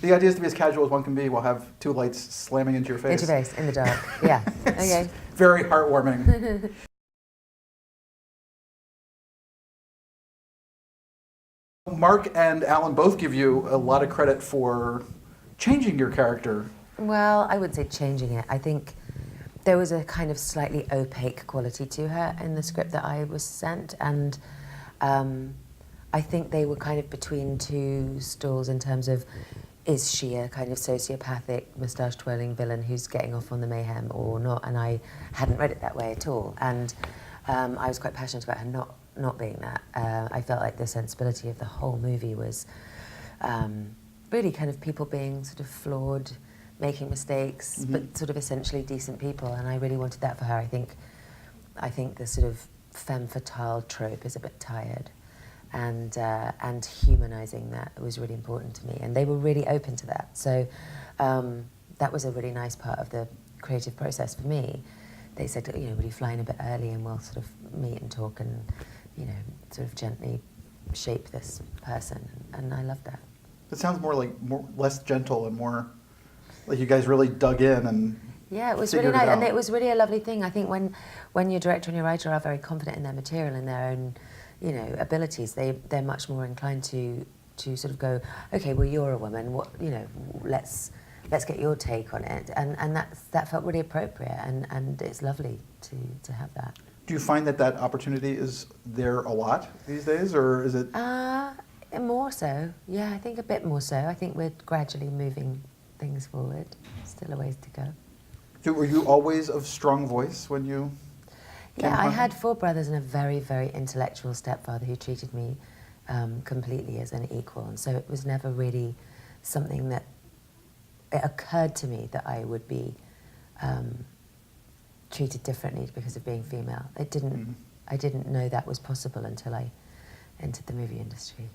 The idea is to be as casual as one can be while have two lights slamming into your face. Into your face, in the dark. Yeah. Okay. Very heartwarming. Mark and Alan both give you a lot of credit for changing your character. Well, I wouldn't say changing it. I think there was a kind of slightly opaque quality to her in the script that I was sent, and I think they were kind of between two stools in terms of, is she a kind of sociopathic, moustache-twirling villain who's getting off on the mayhem or not? And I hadn't read it that way at all. And I was quite passionate about her not being that. I felt like the sensibility of the whole movie was really kind of people being sort of flawed, making mistakes, but sort of essentially decent people. And I really wanted that for her. I think the sort of femme fatale trope is a bit tired. And humanising that was really important to me, and they were really open to that. So that was a really nice part of the creative process for me. They said, will you fly in a bit early and we'll sort of meet and talk and, sort of gently shape this person, and I loved that. It sounds less gentle and more like you guys really dug in and yeah, it was really nice, and it was really a lovely thing. I think when your director and your writer are very confident in their material and their own abilities, they're much more inclined to sort of go, okay, well, you're a woman, let's get your take on it, and that felt really appropriate, and it's lovely to have that. Do you find that opportunity is there a lot these days, or is it? More so, yeah, I think a bit more so. I think we're gradually moving things forward. Still a ways to go. Were you always of strong voice when you? Yeah, I had 4 brothers and a very, very intellectual stepfather who treated me completely as an equal, and so it was never really something that it occurred to me that I would be treated differently because of being female. It didn't. I didn't know that was possible until I entered the movie industry.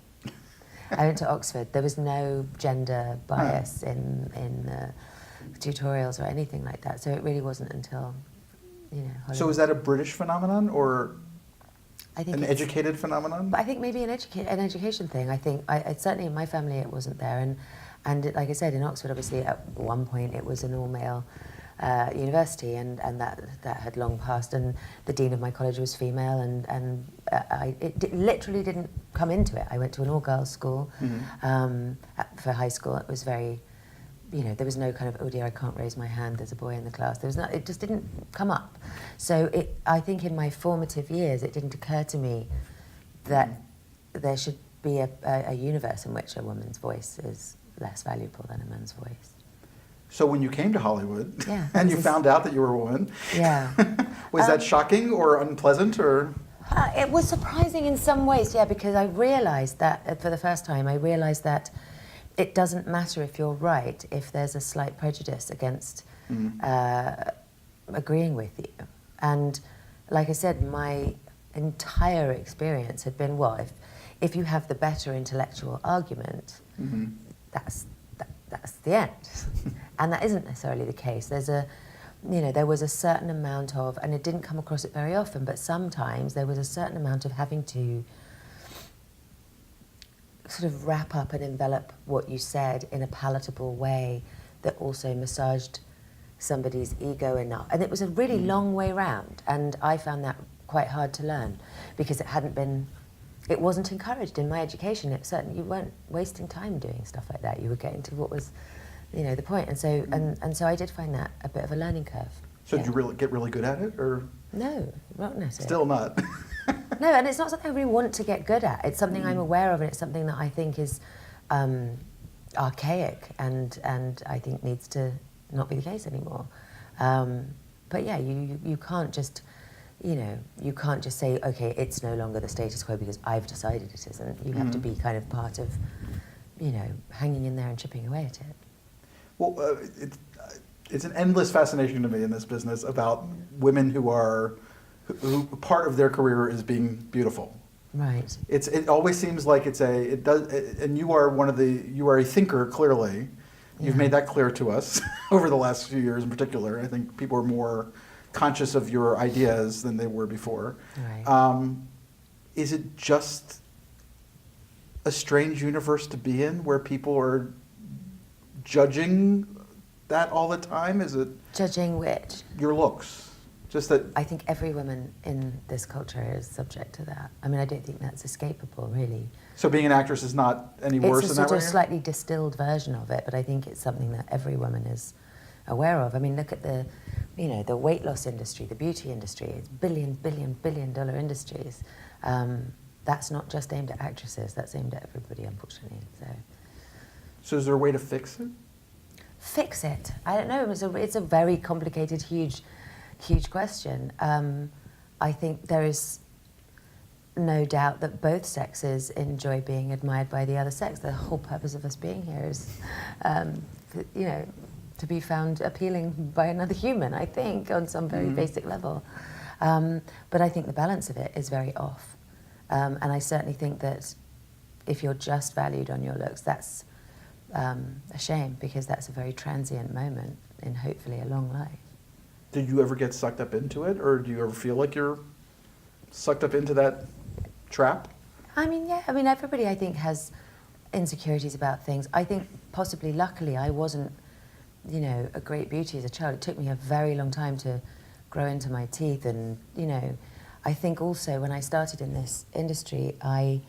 I went to Oxford. There was no gender bias in the tutorials or anything like that, so it really wasn't until. Hollywood. So is that a British phenomenon or I think an educated phenomenon? I think maybe an education thing. I think certainly in my family it wasn't there, and like I said, in Oxford, obviously at one point it was an all-male university, and that had long passed, and the dean of my college was female, and it literally didn't come into it. I went to an all-girls school for high school. It was very. There was no kind of, oh dear, I can't raise my hand, there's a boy in the class. There was not, it just didn't come up. So I think in my formative years, it didn't occur to me that there should be a universe in which a woman's voice is less valuable than a man's voice. So when you came to Hollywood, yeah, and you found out that you were a woman, yeah, was that shocking or unpleasant, or? It was surprising in some ways, yeah, because I realized that, for the first time, I realized that it doesn't matter if you're right if there's a slight prejudice against agreeing with you. And like I said, my entire experience had been, well, if you have the better intellectual argument, that's the end. And that isn't necessarily the case. There was a certain amount of, and it didn't come across it very often, but sometimes there was a certain amount of having to sort of wrap up and envelop what you said in a palatable way that also massaged somebody's ego enough. And it was a really long way round, and I found that quite hard to learn because it wasn't encouraged in my education. You weren't wasting time doing stuff like that. You were getting to what was, the point. And so and so I did find that a bit of a learning curve. So did you get really good at it, or? No, not necessarily. Still not. No, and it's not something I really want to get good at. It's something I'm aware of, and it's something that I think is archaic and I think needs to not be the case anymore. But yeah, you can't just, you can't just say, okay, it's no longer the status quo because I've decided it isn't. You have to be kind of part of, hanging in there and chipping away at it. Well, it's an endless fascination to me in this business about women who part of their career is being beautiful. Right. It always seems like and you are a thinker, clearly. You've made that clear to us over the last few years in particular. I think people are more conscious of your ideas than they were before. Right. Is it just a strange universe to be in where people are judging that all the time? Is it Judging which? your looks? Just that. I think every woman in this culture is subject to that. I mean, I don't think that's escapable, really. So being an actress is not any worse It's a in that sort way? of slightly distilled version of it, but I think it's something that every woman is aware of. I mean, look at the weight loss industry, the beauty industry. It's billion dollar industries. That's not just aimed at actresses. That's aimed at everybody, unfortunately. So is there a way to fix it? Fix it? I don't know. It's a very complicated, huge question. I think there is no doubt that both sexes enjoy being admired by the other sex. The whole purpose of us being here is, to be found appealing by another human, I think, on some very basic level. But I think the balance of it is very off. And I certainly think that if you're just valued on your looks, that's a shame, because that's a very transient moment in hopefully a long life. Do you ever get sucked up into it, or do you ever feel like you're sucked up into that trap? I mean, yeah. I mean, everybody, I think, has insecurities about things. I think possibly, luckily, I wasn't, a great beauty as a child. It took me a very long time to grow into my teeth, and, I think also when I started in this industry, I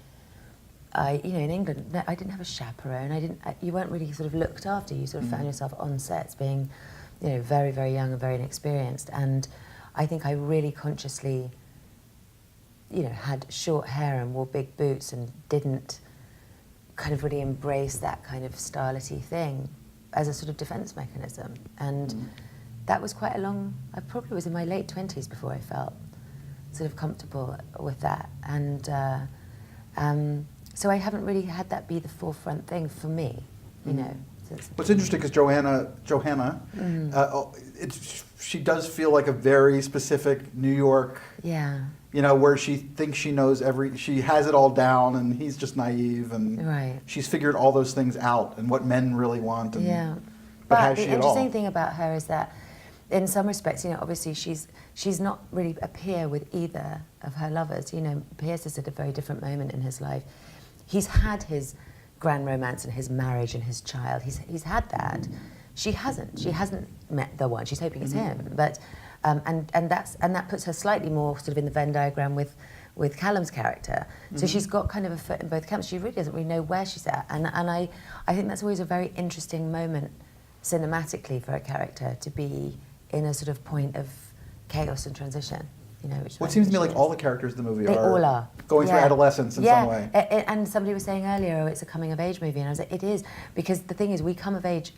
in England, I didn't have a chaperone. You weren't really sort of looked after. You sort of found yourself on sets being, very, very young and very inexperienced. And I think I really consciously, had short hair and wore big boots and didn't kind of really embrace that kind of stylity thing as a sort of defense mechanism. And that was quite a long, I probably was in my late 20s before I felt sort of comfortable with that. And so I haven't really had that be the forefront thing for me, What's interesting is Johanna, she does feel like a very specific New York, where she thinks she knows she has it all down, and he's just naive, and she's figured all those things out and what men really want. And, but has the she at all? interesting thing about her is that, in some respects, obviously she's not really a peer with either of her lovers. Pierce is at a very different moment in his life. He's had his grand romance and his marriage and his child. He's had that. She hasn't. She hasn't met the one. She's hoping it's him. But and that puts her slightly more sort of in the Venn diagram with Callum's character. So she's got kind of a foot in both camps. She really doesn't really know where she's at. And I think that's always a very interesting moment cinematically for a character to be in a sort of point of chaos and transition. It seems to me like all the characters in the movie they all are going through adolescence in some way. And somebody was saying earlier, it's a coming-of-age movie, and I was like, it is, because the thing is, we come of age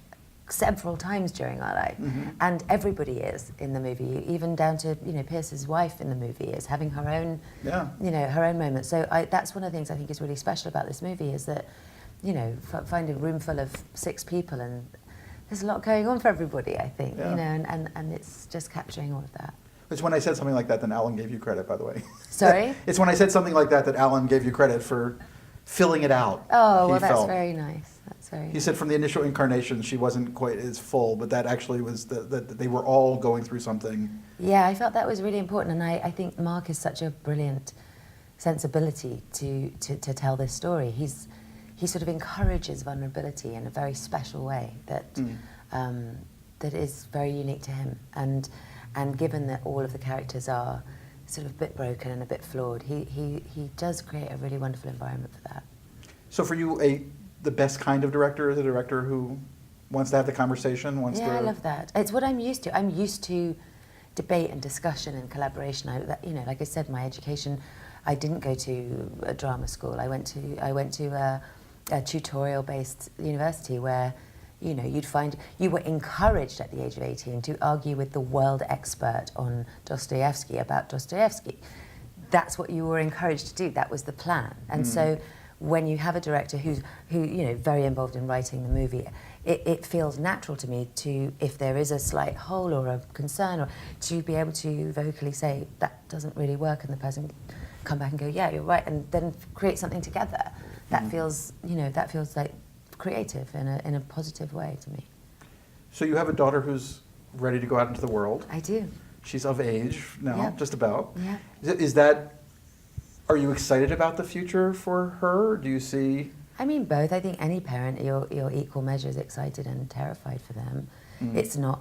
several times during our life, and everybody is in the movie, even down to Pierce's wife in the movie is having her own, her own moment. So that's one of the things I think is really special about this movie, is that find a room full of 6 people, and there's a lot going on for everybody, I think, and it's just capturing all of that. It's when I said something like that, then Alan gave you credit, by the way. Sorry? It's when I said something like that Alan gave you credit for filling it out. Oh, well, that's very nice. That's very He said from the initial incarnation, she wasn't quite as full, but that actually was that they were all going through something. Yeah, I felt that was really important, and I think Mark has such a brilliant sensibility to tell this story. He sort of encourages vulnerability in a very special way that is very unique to him. And given that all of the characters are sort of a bit broken and a bit flawed, he does create a really wonderful environment for that. So for you, the best kind of director is a director who wants to have the conversation, I love that. It's what I'm used to. I'm used to debate and discussion and collaboration. Like I said, my education, I didn't go to a drama school. I went to a tutorial-based university where you were encouraged at the age of 18 to argue with the world expert on Dostoevsky about Dostoevsky. That's what you were encouraged to do. That was the plan. And so when you have a director who's very involved in writing the movie, it feels natural to me to, if there is a slight hole or a concern, or to be able to vocally say, that doesn't really work, and the person come back and go, yeah, you're right, and then create something together. That feels like creative in a positive way to me. So you have a daughter who's ready to go out into the world. I do. She's of age now, just about. Yeah. Are you excited about the future for her? Do you see? I mean, both. I think any parent, you're equal measures excited and terrified for them. It's not,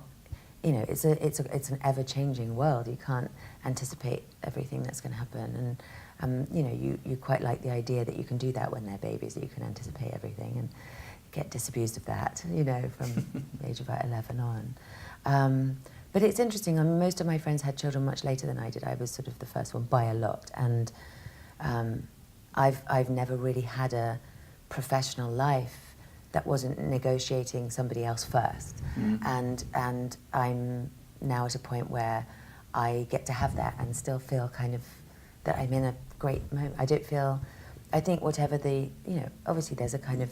you know, it's an ever-changing world. You can't anticipate everything that's going to happen. And, you know, you quite like the idea that you can do that when they're babies, that you can anticipate everything and get disabused of that, you know, from the age of about 11 on. But it's interesting. I mean, most of my friends had children much later than I did. I was sort of the first one by a lot. And I've never really had a professional life that wasn't negotiating somebody else first. And I'm now at a point where I get to have that and still feel kind of that I'm in a great moment. I don't feel, I think whatever the, you know, obviously there's a kind of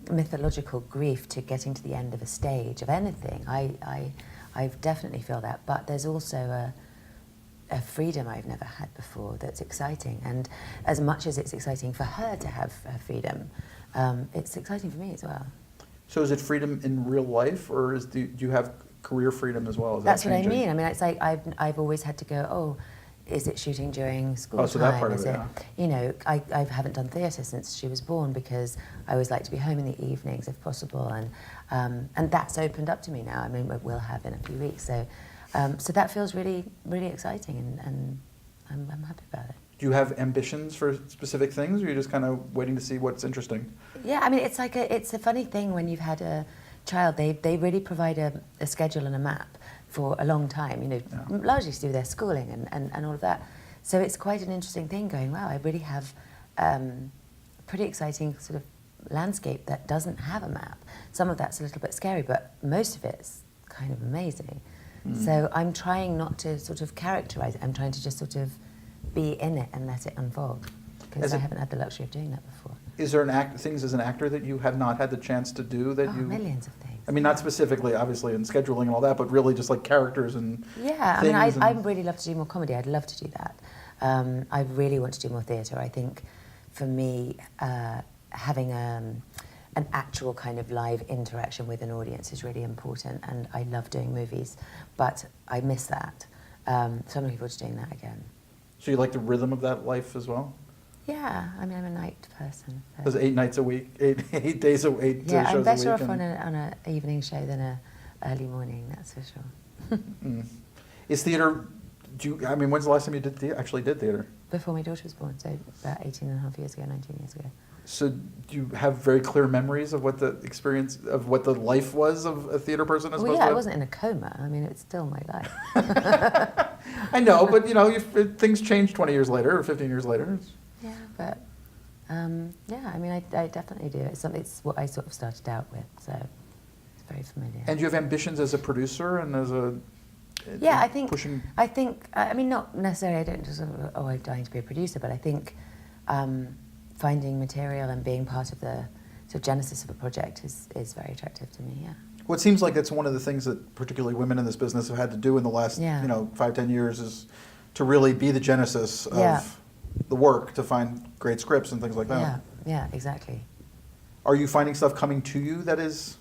mythological grief to getting to the end of a stage of anything. I definitely feel that, but there's also a freedom I've never had before that's exciting. And as much as it's exciting for her to have her freedom, it's exciting for me as well. So is it freedom in real life, or do you have career freedom as well? Is That's that what I changing? mean. I mean, it's like I've always had to go, oh, is it shooting during school Oh, so time? that part of Is it, it, yeah. you know, I haven't done theatre since she was born because I always like to be home in the evenings if possible, and that's opened up to me now. I mean, we'll have in a few weeks, so that feels really, really exciting, and I'm happy about it. Do you have ambitions for specific things, or are you just kind of waiting to see what's interesting? Yeah, I mean, it's like it's a funny thing when you've had a child. They really provide a schedule and a map for a long time, you know, largely to do with their schooling and all of that. So it's quite an interesting thing going, wow, I really have a pretty exciting sort of landscape that doesn't have a map. Some of that's a little bit scary, but most of it's kind of amazing. So I'm trying not to sort of characterize it. I'm trying to just sort of be in it and let it unfold, because I haven't had the luxury of doing that before. Is there things as an actor that you have not had the chance to do that you... millions of things. I mean, not specifically, obviously, in scheduling and all that, but really just like characters and yeah, things. I mean, I'd really love to do more comedy. I'd love to do that. I really want to do more theatre. I think, for me, having an actual kind of live interaction with an audience is really important, and I love doing movies, but I miss that. So I'm looking forward to doing that again. So you like the rhythm of that life as well? Yeah, I mean, I'm a night person. There's 8 nights a week, 8 days a week, Yeah, shows I'm better a off week. on an evening show than a early morning, that's for sure. Is theater, I mean, when's the last time you actually did theater? Before my daughter was born, so about 18 and a half years ago, 19 years ago. So do you have very clear memories of what the experience, of what the life was of a theater person as Well, opposed yeah, to... I wasn't in a coma. I mean, it's still my life. I know, but you know, things change 20 years later or 15 years later. Yeah, but yeah, I mean, I definitely do. It's what I sort of started out with, so it's very familiar. And do you have ambitions as a producer and as a... Yeah, I think, pushing... I mean, not necessarily, I don't just sort of, I'm dying to be a producer, but I think finding material and being part of the sort of genesis of a project is very attractive to me, yeah. Well, it seems like that's one of the things that particularly women in this business have had to do in the last, 5-10 years is to really be the genesis of the work, to find great scripts and things like that. Yeah, exactly. Are you finding stuff coming to you that is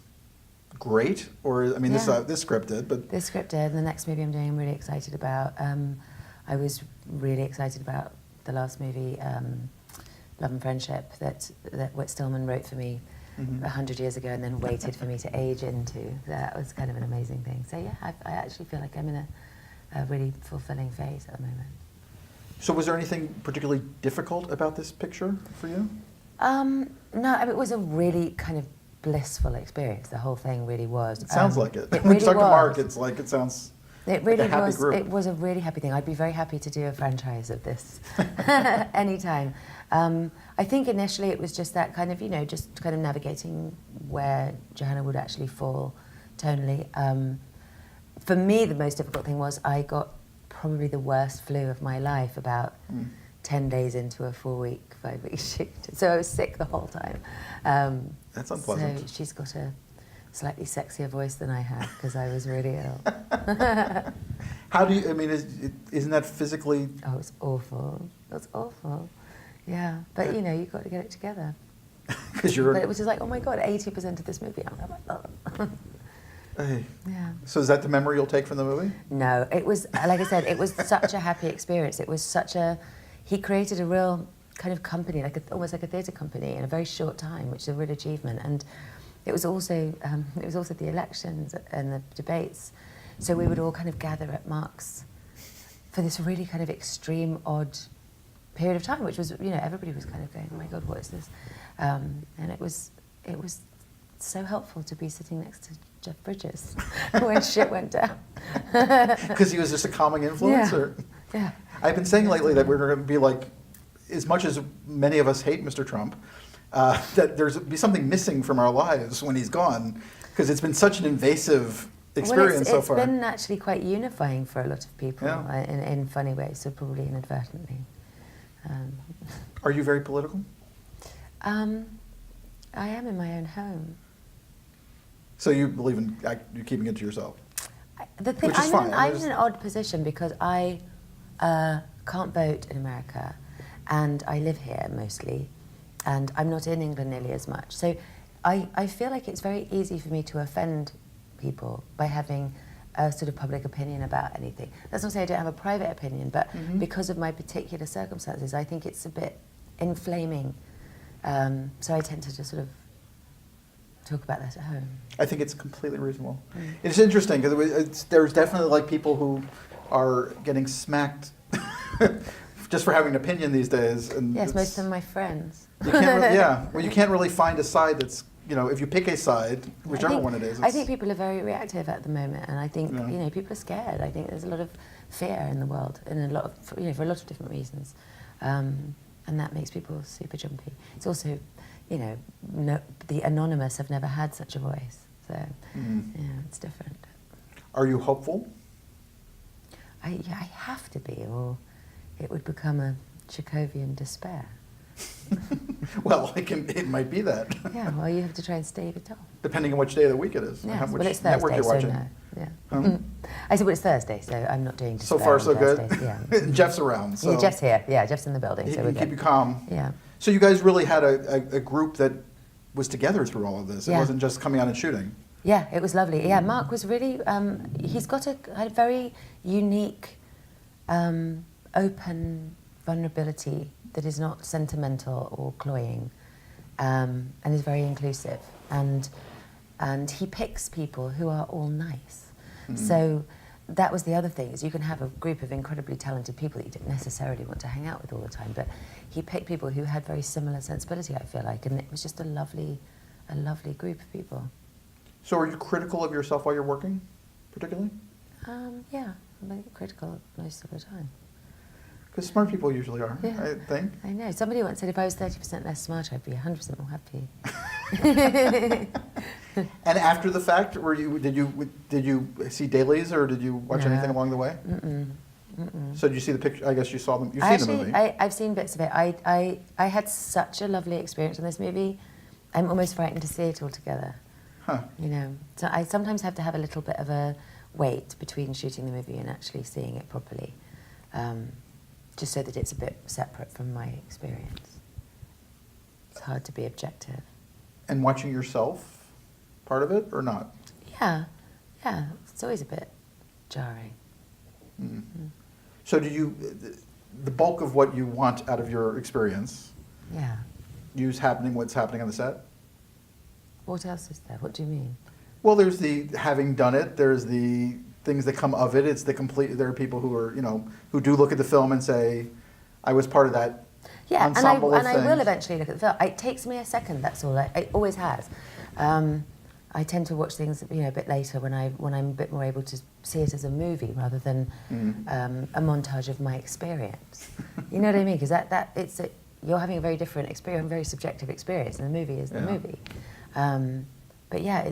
great? Or, I mean, this script did, but... This script did, and the next movie I'm doing I'm really excited about. I was really excited about the last movie, Love and Friendship, that Whit Stillman wrote for me 100 years ago and then waited for me to age into. That was kind of an amazing thing. So yeah, I actually feel like I'm in a really fulfilling phase at the moment. So was there anything particularly difficult about this picture for you? No, I mean, it was a really kind of blissful experience. The whole thing really was. It sounds like it. It When really you talk to was. Mark, it's like, it sounds It really like a happy was. group. It was a really happy thing. I'd be very happy to do a franchise of this anytime. I think initially it was just that kind of, just kind of navigating where Johanna would actually fall tonally. For me, the most difficult thing was I got probably the worst flu of my life about 10 days into a 4-week, 5-week shoot. So I was sick the whole time. That's unpleasant. So she's got a slightly sexier voice than I had because I was really ill. How do you, I mean, isn't that physically... Oh, it's awful. It's awful. Yeah, but you've got to get it together. Because you're... But it was just like, oh my God, 80% of this movie. I'm like, oh. Hey. Yeah. So is that the memory you'll take from the movie? No, it was, like I said, it was such a happy experience. It was such a... He created a real kind of company, almost like a theatre company, in a very short time, which is a real achievement. And it was also the elections and the debates, so we would all kind of gather at Mark's for this really kind of extreme, odd period of time, which was, everybody was kind of going, oh my God, what is this? And it was so helpful to be sitting next to Jeff Bridges when shit went down. Because he was just a calming influence? Yeah. Or? Yeah. I've been saying lately that we're going to be like, as much as many of us hate Mr. Trump, that there's be something missing from our lives when he's gone, because it's been such an invasive experience so far. It's been actually quite unifying for a lot of people, Yeah. in funny ways, so probably inadvertently. Are you very political? I am in my own home. So you believe in you keeping it to yourself? The thing, Which is fine. I'm in an odd position because I can't vote in America, and I live here mostly, and I'm not in England nearly as much. So I feel like it's very easy for me to offend people by having a sort of public opinion about anything. That's not to say I don't have a private opinion, but because of my particular circumstances, I think it's a bit inflaming. So I tend to just sort of talk about that at home. I think it's completely reasonable. It's interesting because there's definitely like people who are getting smacked just for having an opinion these days. And Yes, most of them are my friends. You can't really, yeah, well, you can't really find a side that's, if you pick a side, whichever one it is. I think people are very reactive at the moment, and I think Yeah. people are scared. I think there's a lot of fear in the world, and a lot of for a lot of different reasons, and that makes people super jumpy. It's also, the anonymous have never had such a voice, so it's different. Are you hopeful? I have to be, or it would become a Chekhovian despair. Well, it might be that. Yeah, well, you have to try and stave it off. Depending on which day of the week it is. Yes, Which well, it's network Thursday, you're watching. so no. Yeah. I said, well, it's Thursday, so I'm not doing So despair far, so on good. Thursdays, Yeah. Jeff's around. So Yeah, Jeff's here. Yeah, Jeff's in the building, he so can we're keep good. you calm. Yeah. So you guys really had a group that was together through all of this. It Yeah. wasn't just coming out and shooting. Yeah, it was lovely. Yeah, Mark was really, he's got a very unique, open vulnerability that is not sentimental or cloying, and is very inclusive. And he picks people who are all nice. So that was the other thing, is you can have a group of incredibly talented people that you don't necessarily want to hang out with all the time, but he picked people who had very similar sensibility, I feel like, and it was just a lovely group of people. So are you critical of yourself while you're working, particularly? Yeah, I'm critical most of the time. Because smart people usually are, Yeah. I think. I know. Somebody once said if I was 30% less smart, I'd be 100% more happy. And after the fact, did you see dailies or did you watch No. anything along the way? So did you see the picture? I guess you saw them. You've seen the movie. I've seen bits of it. I had such a lovely experience on this movie. I'm almost frightened to see it all together. Huh. So I sometimes have to have a little bit of a wait between shooting the movie and actually seeing it properly, just so that it's a bit separate from my experience. It's hard to be objective. And watching yourself, part of it or not? Yeah, it's always a bit jarring. So do the bulk of what you want out of your experience, Yeah. what's happening on the set? What else is there? What do you mean? Well, there's the having done it. There's the things that come of it. It's the complete. There are people who are, who do look at the film and say, "I was part of that." Yeah, and ensemble of I will things." eventually look at the film. It takes me a second. That's all. It always has. I tend to watch things, a bit later when I'm a bit more able to see it as a movie rather than a montage of my experience. You know what I mean? Because you're having a very different experience, a very subjective experience, and the movie is the movie. But yeah,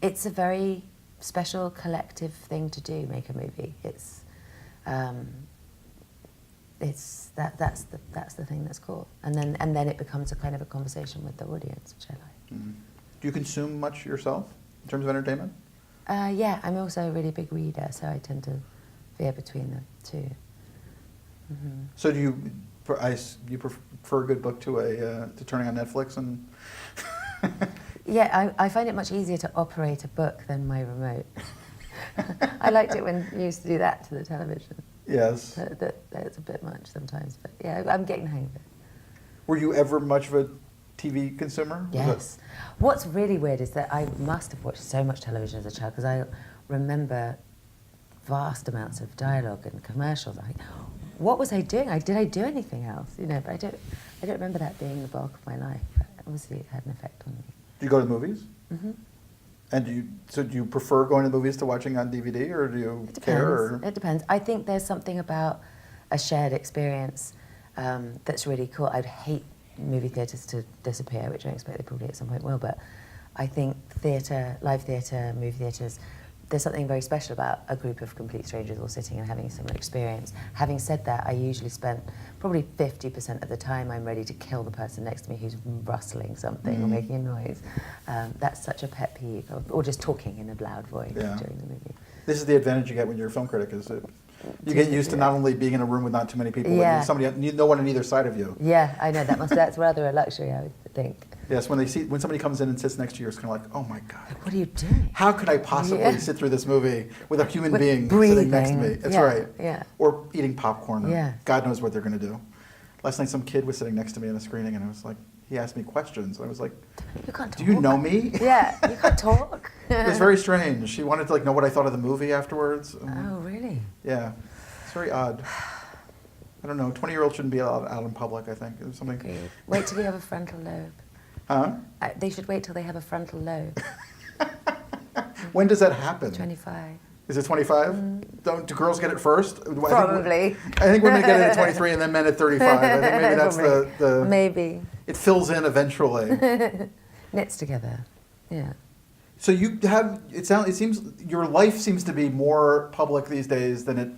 it's a very special collective thing to do. Make a movie. That's the thing that's cool. And then it becomes a kind of a conversation with the audience, which I like. Do you consume much yourself in terms of entertainment? Yeah, I'm also a really big reader, so I tend to veer between the two. So do you prefer a good book to turning on Netflix and? Yeah, I find it much easier to operate a book than my remote. I liked it when you used to do that to the television. Yes. That's a bit much sometimes, but yeah, I'm getting the hang of it. Were you ever much of a TV consumer? Yes. What's really weird is that I must have watched so much television as a child because I remember vast amounts of dialogue and commercials. What was I doing? Did I do anything else? You know, but I don't remember that being the bulk of my life. But obviously, it had an effect on me. Do you go to the movies? Mm-hmm. And do you prefer going to the movies to watching on DVD, or do you care? Or? It depends. I think there's something about a shared experience that's really cool. I'd hate movie theatres to disappear, which I expect they probably at some point will, but I think theatre, live theatre, movie theatres, there's something very special about a group of complete strangers all sitting and having a similar experience. Having said that, I usually spend probably 50% of the time I'm ready to kill the person next to me who's rustling something or making a noise. That's such a pet peeve, or just talking in a loud voice during the movie. This is the advantage you get when you're a film critic, is that you get used to not only being in a room with not too many people, but no one on either side of you. Yeah, I know, that's rather a luxury, I would think. Yes, when somebody comes in and sits next to you, it's kind of like, oh my God. What are you doing? How could I possibly sit through this movie with a human being breathing sitting next to me? That's right. Yeah. Or eating popcorn. Yeah. God knows what they're going to do. Last night, some kid was sitting next to me in a screening, and I was like, he asked me questions. I was like, you can't talk. do you know me? Yeah, you can't talk. It was very strange. She wanted to know what I thought of the movie afterwards. Oh, really? Yeah. It's very odd. I don't know. 20-year-olds shouldn't be allowed out in public, I think. It was something. Agreed. Wait till you have a frontal lobe. Huh? They should wait till they have a frontal lobe. When does that happen? 25. Is it 25? Do girls get it first? Probably. I think women get it at 23 and then men at 35. I think maybe that's the... Maybe. It fills in eventually. Knits together. Yeah. So you have, it seems, your life seems to be more public these days than it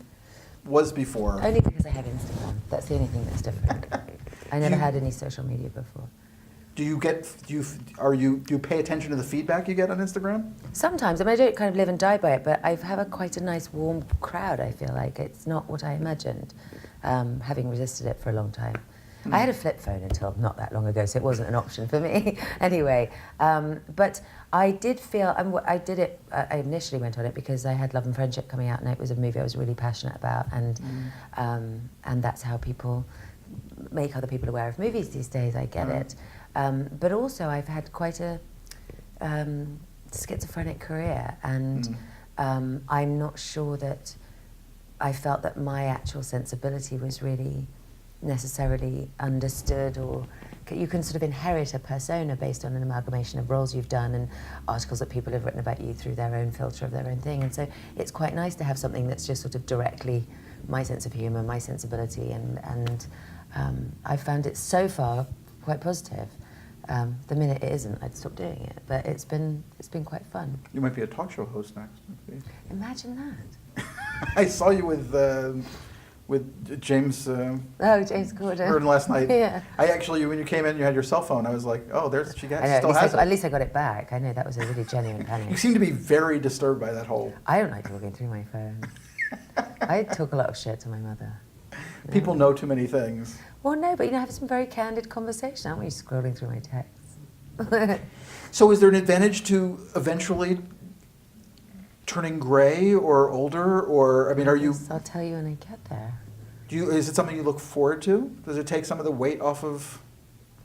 was before. Only because I have Instagram. That's the only thing that's different. I never had any social media before. Do you pay attention to the feedback you get on Instagram? Sometimes. I mean, I don't kind of live and die by it, but I have quite a nice, warm crowd, I feel like. It's not what I imagined, having resisted it for a long time. I had a flip phone until not that long ago, so it wasn't an option for me anyway. But I did feel, I initially went on it because I had Love and Friendship coming out, and it was a movie I was really passionate about, and that's how people make other people aware of movies these days, I get it. But also I've had quite a schizophrenic career, and I'm not sure that I felt that my actual sensibility was really necessarily understood, or you can sort of inherit a persona based on an amalgamation of roles you've done and articles that people have written about you through their own filter of their own thing, and so it's quite nice to have something that's just sort of directly my sense of humour, my sensibility, and I've found it so far quite positive. The minute it isn't, I'd stop doing it, but it's been quite fun. You might be a talk show host next. Imagine that. I saw you with James. James Corden. Corden last night. Yeah. I actually, when you came in, you had your cell phone. I was like, oh, she still has it. At least I got it back. I know that was a really genuine panic. You seem to be very disturbed by that whole. I don't like talking through my phone. I talk a lot of shit to my mother. People know too many things. Well, no, but I have some very candid conversation. Aren't we scrolling through my texts? So is there an advantage to eventually turning gray or older, or, I mean, are you... I'll tell you when I get there. Is it something you look forward to? Does it take some of the weight off of...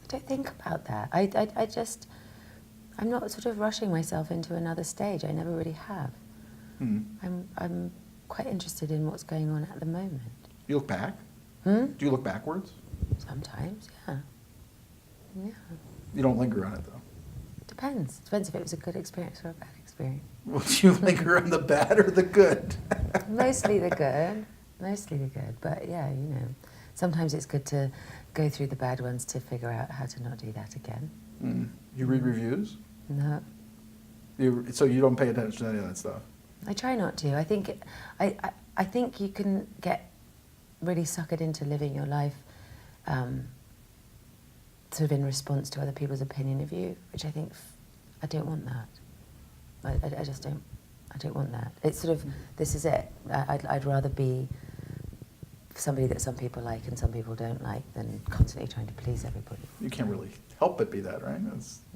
I don't think about that. I'm not sort of rushing myself into another stage. I never really have. I'm quite interested in what's going on at the moment. You look back? Do you look backwards? Sometimes, yeah. Yeah. You don't linger on it, though? Depends. Depends if it was a good experience or a bad experience. Well, do you linger on the bad or the good? Mostly the good. But yeah, sometimes it's good to go through the bad ones to figure out how to not do that again. You read reviews? No. So you don't pay attention to any of that stuff? I try not to. I think you can get really suckered into living your life sort of in response to other people's opinion of you, which I think, I don't want that. I just don't, I don't want that. It's sort of, this is it. I'd rather be somebody that some people like and some people don't like than constantly trying to please everybody. You can't really help but be that, right?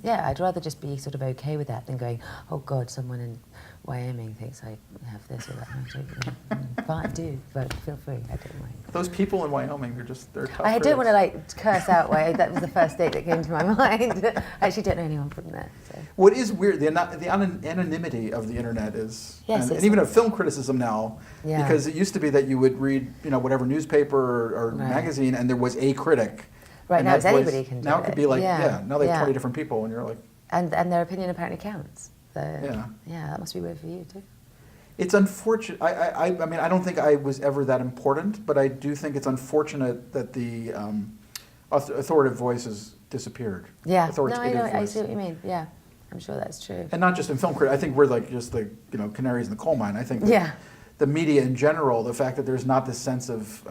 Yeah, I'd rather just be sort of okay with that than going, oh God, someone in Wyoming thinks I have this or that. Fine, do, but feel free, I don't mind. Those people in Wyoming, they're tough I don't want to critics. curse out Wyoming. That was the first state that came to my mind. I actually don't know anyone from there. So. What is weird, the anonymity of the internet is, Yes, and even of film criticism now, Yeah. because it used to be that you would read, whatever newspaper or Right. magazine, and there was a critic. Right, and now that it's anybody can do Now it could it. be like, Yeah, now they have yeah. 20 different people, and you're like, And their opinion apparently counts. So, Yeah. that must be weird for you too. it's unfortunate. I mean, I don't think I was ever that important, but I do think it's unfortunate that the authoritative voices disappeared. Yeah, no, Authoritative I voice. see what you mean. Yeah, I'm sure that's true. And not just in film criticism. I think we're like just the canaries in the coal mine. I think that Yeah. the media in general, the fact that there's not this sense of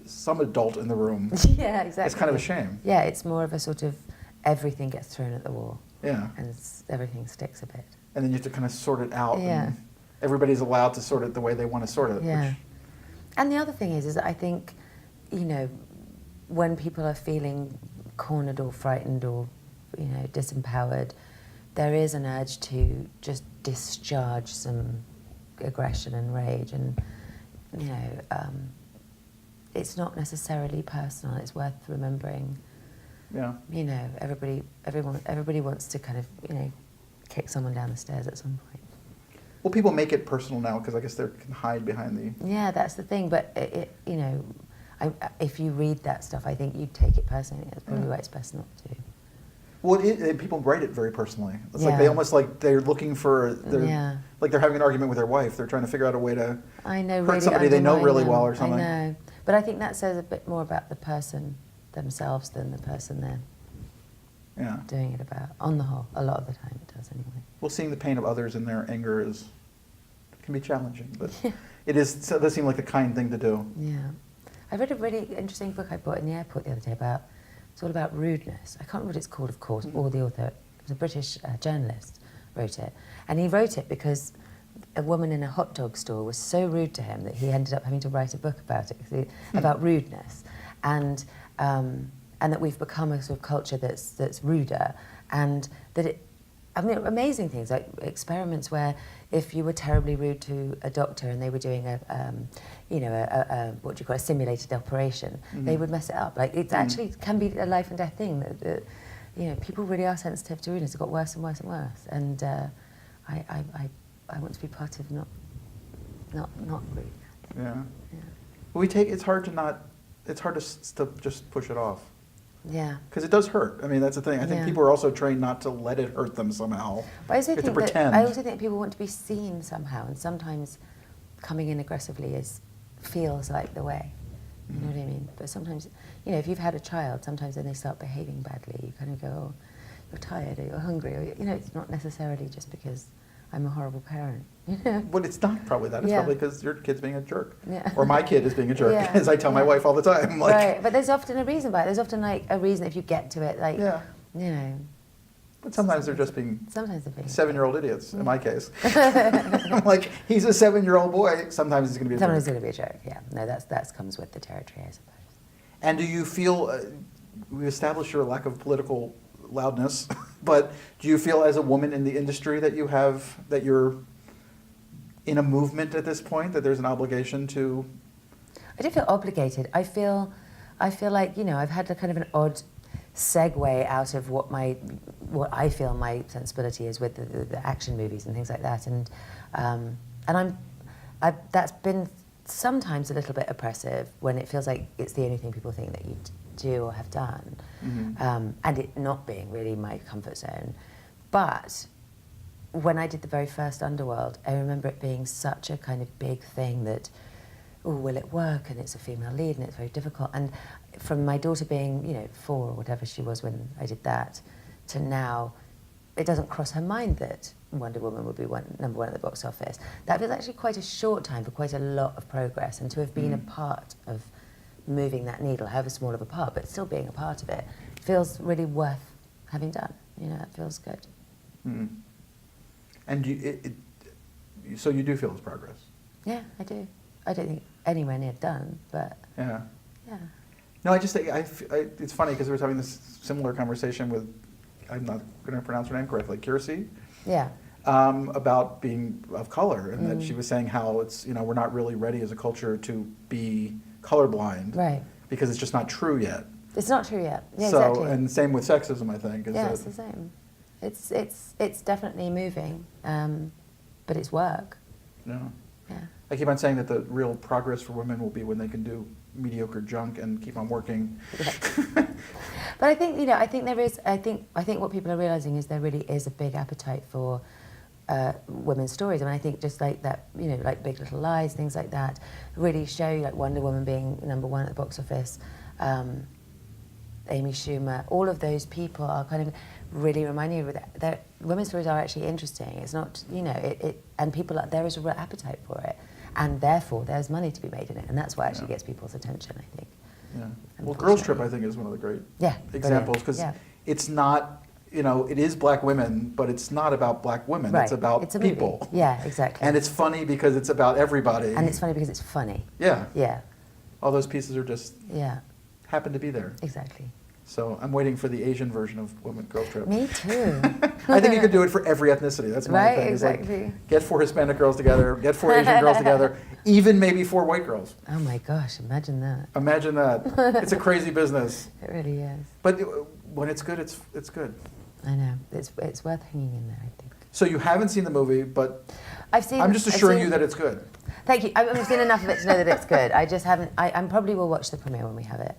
some adult in the room, Yeah, exactly. it's kind of a shame. Yeah, it's more of a sort of everything gets thrown at the wall Yeah. and everything sticks a bit. And then you have to kind of sort it out. Yeah. And everybody's allowed to sort it the way they want to sort it. Yeah. Which, And the other thing is that I think, when people are feeling cornered or frightened or, disempowered, there is an urge to just discharge some aggression and rage. And, it's not necessarily personal. It's worth remembering. yeah. Everybody wants to kind of, kick someone down the stairs at some point. Well, people make it personal now because I guess they can hide behind the. Yeah, that's the thing. But if you read that stuff, I think you take it personally. That's probably why it's best not to. Well, people write it very personally. It's like Yeah. they almost like they're looking for, Yeah. like they're having an argument with their wife. They're trying to figure out a way to I know, hurt really somebody they know undermine really them. well or something. I know, but I think that says a bit more about the person themselves than the person they're Yeah. doing it about. On the whole, a lot of the time it does anyway. Well, seeing the pain of others in their anger can be challenging, but it does seem like the kind thing to do. Yeah, I read a really interesting book I bought in the airport the other day about. It's all about rudeness. I can't remember what it's called, of course, or the author. It was a British journalist wrote it, and he wrote it because a woman in a hot dog store was so rude to him that he ended up having to write a book about it, about rudeness, and that we've become a sort of culture that's ruder, and that amazing things like experiments where if you were terribly rude to a doctor and they were doing a simulated operation, they would mess it up. Like it actually can be a life and death thing. That people really are sensitive to rudeness. It got worse and worse and worse. And I want to be part of not rude. Yeah. Yeah. Well, it's hard to just push it off. Yeah. Because it does hurt. I mean, that's the thing. I think Yeah. people are also trained not to let it hurt them somehow. But I also You have to think that pretend. I also think people want to be seen somehow, and sometimes coming in aggressively feels like the way. You know what I mean? But sometimes, if you've had a child, sometimes when they start behaving badly, you kind of go, oh, you're tired or you're hungry, or it's not necessarily just because I'm a horrible parent. But it's not probably that. It's Yeah. probably because your kid's being a jerk. Yeah. Or my kid is being a jerk, Yeah. as I tell my Yeah. wife all the time. Like, Right, but there's often a reason by it. There's often like a reason if you get to it, like Yeah. But sometimes they're just being Sometimes they're being 7-year-old idiots, in my case. Like, he's a 7-year-old boy. Sometimes he's going to be a Sometimes it's jerk. going to be a joke. Yeah, no, that comes with the territory, I suppose. And do you feel, we established your lack of political loudness, but do you feel as a woman in the industry that you're in a movement at this point, that there's an obligation to? I don't feel obligated. I feel like I've had a kind of an odd segue out of what I feel my sensibility is with the action movies and things like that, and that's been sometimes a little bit oppressive when it feels like it's the only thing people think that you do or have done, and it not being really my comfort zone. But when I did the very first Underworld, I remember it being such a kind of big thing that, oh, will it work? And it's a female lead and it's very difficult. And from my daughter being, 4 or whatever she was when I did that, to now, it doesn't cross her mind that Wonder Woman would be number 1 at the box office. That feels actually quite a short time for quite a lot of progress, and to have been a part of moving that needle, however small of a part, but still being a part of it, feels really worth having done. It feels good. Mm. And so you do feel it's progress? Yeah, I do. I don't think anywhere near done, but Yeah. yeah. No, I just think it's funny because we were having this similar conversation with, I'm not going to pronounce her name correctly, Kiersey, Yeah. about being of color, and that she was saying how it's, you know, we're not really ready as a culture to be colorblind, Right. because it's just not true yet. It's not true yet. Yeah, So, exactly. and same with sexism, I think. Is Yeah, that, it's the same. It's definitely moving, but it's work. yeah. Yeah. I keep on saying that the real progress for women will be when they can do mediocre junk and keep on working. But I think, you know, I think there is. I think what people are realizing is there really is a big appetite for women's stories. I mean, I think just like that, you know, like Big Little Lies, things like that, really show, like Wonder Woman being #1 at the box office, Amy Schumer, all of those people are kind of really reminding you that women's stories are actually interesting. It's not, you know, and people there is a real appetite for it, and therefore there's money to be made in it, and that's what actually gets people's attention, I think. Yeah. Well, Girls Trip, I think, is one of the great examples, because it's not, you know, it is black women, but it's not about black women. Right. It's about it's a people. Movie. Yeah, exactly. And it's funny because it's about everybody. And it's funny because it's funny. Yeah. Yeah. All those pieces are just happen to be there. Exactly. So I'm waiting for the Asian version of Girls Trip. Me too. I think you could do it for every ethnicity. That's my right, thing. exactly. Like, get 4 Hispanic girls together, get 4 Asian girls together, even maybe 4 white girls. Oh my gosh, imagine that. Imagine that. It's a crazy business. It really is. But when it's good, it's good. I know. It's worth hanging in there, I think. So you haven't seen the movie, but I'm just assuring you that it's good. Thank you. I've seen enough of it to know that it's good. I just haven't. I probably will watch the premiere when we have it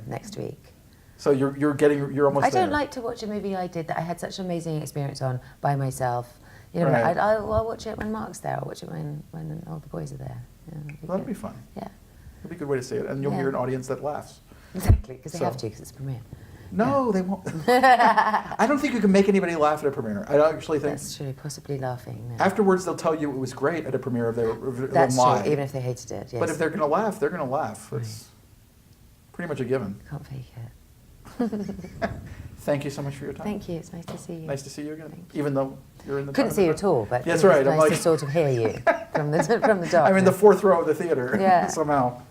next week. So you're almost. I there. don't like to watch a movie I did that I had such an amazing experience on by myself. You know, Right. I'll watch it when Mark's there. I'll watch it when all the boys are there. Yeah, That'd be fun. Yeah. It'd be a good way to see it, and you'll hear an audience that laughs. Exactly, because they have to, because it's a premiere. No, they won't. I don't think you can make anybody laugh at a premiere. I actually think That's true. Possibly laughing. No. afterwards they'll tell you it was great at a premiere if they were That's lie. true. Even if they hated it. Yes. But if they're going to laugh, they're going to laugh. It's pretty much a given. Can't fake it. Thank you so much for your time. Thank you. It's nice to see you. Nice to see you again. Thank you. Even though you're in the Couldn't see you at all, but That's it was right. I'm nice like to sort of hear you from the dark. I'm in the 4th row of the theater Yeah. somehow.